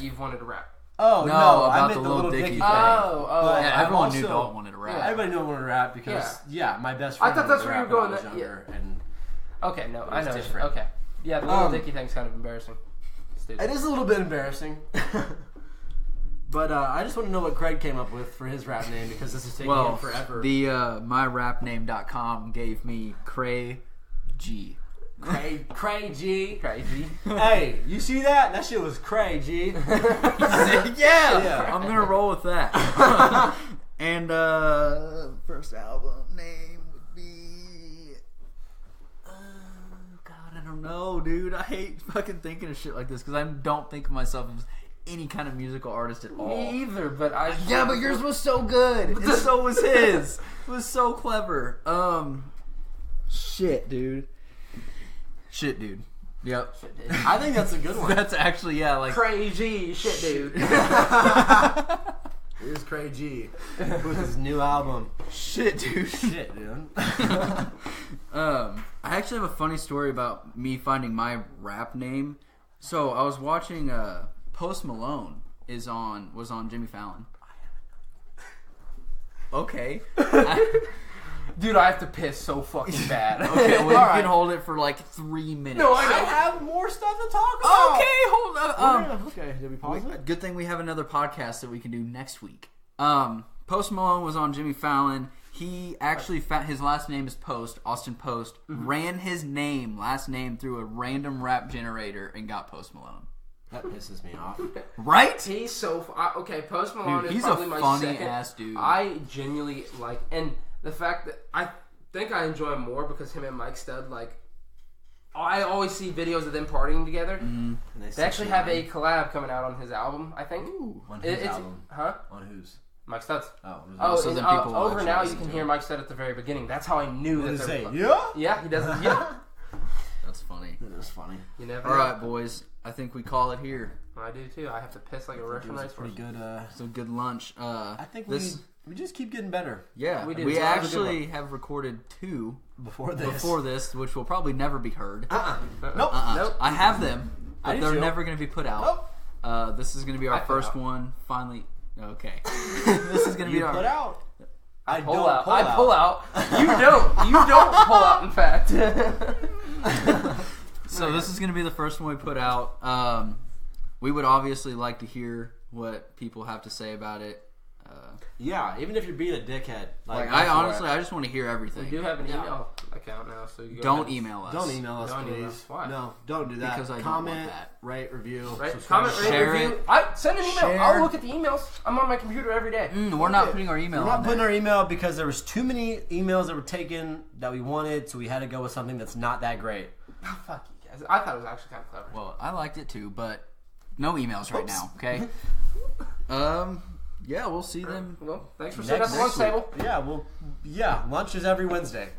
you've wanted to rap. Oh no, I about meant the the Little Dicky Dicky thing. Oh, yeah, everyone knew also, Dalton wanted to rap. Yeah. Everybody knew I wanted to rap because my best friend. I thought that's wanted where to you were rap going. when I was younger, and Okay, no, I know. different. Okay, yeah, the Little Dicky thing's kind of embarrassing. it is a little bit embarrassing. But I just want to know what Craig came up with for his rap name because this is taking him forever. The myrapname.com gave me Cray G. Cray G. Crazy. Hey, you see that? That shit was Cray G. yeah, I'm gonna roll with that. And first album name would be God, I don't know, dude. I hate fucking thinking of shit like this because I don't think of myself as any kind of musical artist at all. Me either, but Yeah, but yours was so good, and so was his. It was so clever. Shit, dude. Yep. I think that's a good one. That's actually like crazy shit, dude. Here's Cray G with his new album. Shit, dude. Shit, dude. I actually have a funny story about me finding my rap name. So I was watching Post Malone was on Jimmy Fallon. Okay. Dude, I have to piss so fucking bad. Okay, well, you can hold it for like 3 minutes. No, I have more stuff to talk about. Okay, hold up. Okay, did we pause it? Good thing we have another podcast that we can do next week. Post Malone was on Jimmy Fallon. He actually his last name is Post, Austin Post, ran his last name through a random rap generator and got Post Malone. That pisses me off. Right? He's so okay. Post Malone Dude, is he's probably a my funny second. ass dude. I genuinely like, and the fact that I think I enjoy him more because him and Mike Stud, like, I always see videos of them partying together. And They actually have a collab coming out on his album, I think. Ooh, on whose album? Huh? On whose? Mike Stud's. Oh, so then people will over actually now you listen can to hear him. Mike Stud at the very beginning. That's how I knew that say, they're... yeah? Yeah, he does. Yeah. That's funny. That is funny. You never All know. right, boys. I think we call it here. I do too. I have to piss like a Russian It's rice pretty person. good. It's a good lunch. I think this. we just keep getting better. Yeah, We we, do. It's always a good actually have recorded 2 Before this. which will probably never be heard. Nope. Nope. I have them, I but do they're too. never going to be put out. Nope. This is going to be our put first out. one. Finally, okay. This is going to be You our put out. I Pull don't out. pull I out. pull out. You don't. You don't pull out. In fact. So this is going to be the first one we put out. We would obviously like to hear what people have to say about it. Yeah, even if you're being a dickhead. I just want to hear everything. We do have an email account now, so you go Don't ahead and- email us. Don't email us, Don't email please. us. Why? No, don't do that. Because I don't Comment, want that. rate, review, Right? subscribe. Comment, rate, Share review. it. Send an email. Share. I'll look at the emails. I'm on my computer every day. We're not putting our email We're not on putting there. our email because there was too many emails that were taken that we wanted, so we had to go with something that's not that great. Oh, fuck you guys. I thought it was actually kind of clever. Well, I liked it too, but no emails right now, okay? Yeah, we'll see them. Well, thanks for sitting at the lunch table. Yeah, lunch is every Wednesday.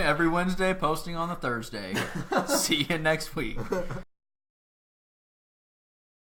Every Wednesday, posting on the Thursday. See you next week.